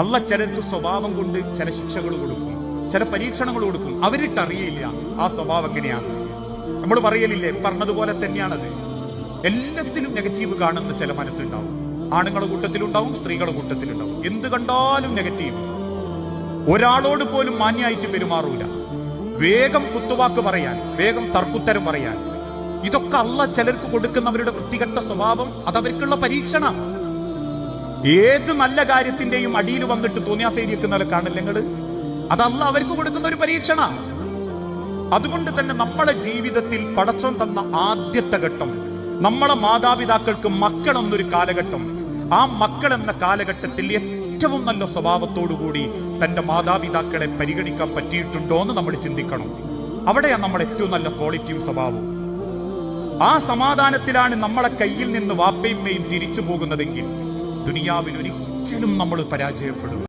അള്ള ചിലർക്ക് സ്വഭാവം കൊണ്ട് ചില ശിക്ഷകൾ കൊടുക്കും, ചില പരീക്ഷണങ്ങൾ കൊടുക്കും. അവരിട്ടറിയില്ല ആ സ്വഭാവം എങ്ങനെയാണ്. നമ്മൾ പറയലില്ലേ, പറഞ്ഞതുപോലെ തന്നെയാണത്. എല്ലാത്തിലും നെഗറ്റീവ് കാണുന്ന ചില മനസ്സുണ്ടാവും. ആണുങ്ങളുടെ കൂട്ടത്തിലുണ്ടാവും, സ്ത്രീകളുടെ കൂട്ടത്തിലുണ്ടാവും. എന്ത് കണ്ടാലും നെഗറ്റീവ്. ഒരാളോട് പോലും മാന്യായിട്ട് പെരുമാറൂല, വേഗം കുത്തുവാക്ക് പറയാൻ, വേഗം തർക്കുത്തരം പറയാൻ. ഇതൊക്കെ അള്ള ചിലർക്ക് കൊടുക്കുന്നവരുടെ വൃത്തികെട്ട സ്വഭാവം. അതവർക്കുള്ള പരീക്ഷണ. ഏത് നല്ല കാര്യത്തിന്റെയും അടിയിൽ വന്നിട്ട് തോന്നിയാസേരിക്കുന്നവരെ കാണില്ല നിങ്ങള്. അതല്ല അവർക്ക് കൊടുക്കുന്ന ഒരു പരീക്ഷണ. അതുകൊണ്ട് തന്നെ നമ്മുടെ ജീവിതത്തിൽ പടച്ചോൻ തന്ന ആദ്യത്തെ ഘട്ടം, നമ്മളെ മാതാപിതാക്കൾക്ക് മക്കൾ എന്നൊരു കാലഘട്ടം. ആ മക്കൾ എന്ന കാലഘട്ടത്തിൽ ഏറ്റവും നല്ല സ്വഭാവത്തോടുകൂടി തന്റെ മാതാപിതാക്കളെ പരിഗണിക്കാൻ പറ്റിയിട്ടുണ്ടോ എന്ന് നമ്മൾ ചിന്തിക്കണം. അവിടെയാണ് നമ്മുടെ ഏറ്റവും നല്ല ക്വാളിറ്റിയും സ്വഭാവവും. ആ സമാധാനത്തിലാണ് നമ്മളെ കയ്യിൽ നിന്ന് വാപ്പയുമ്മയും തിരിച്ചു പോകുന്നതെങ്കിൽ ദുനിയാവിൽ ഒരിക്കലും നമ്മൾ പരാജയപ്പെടും.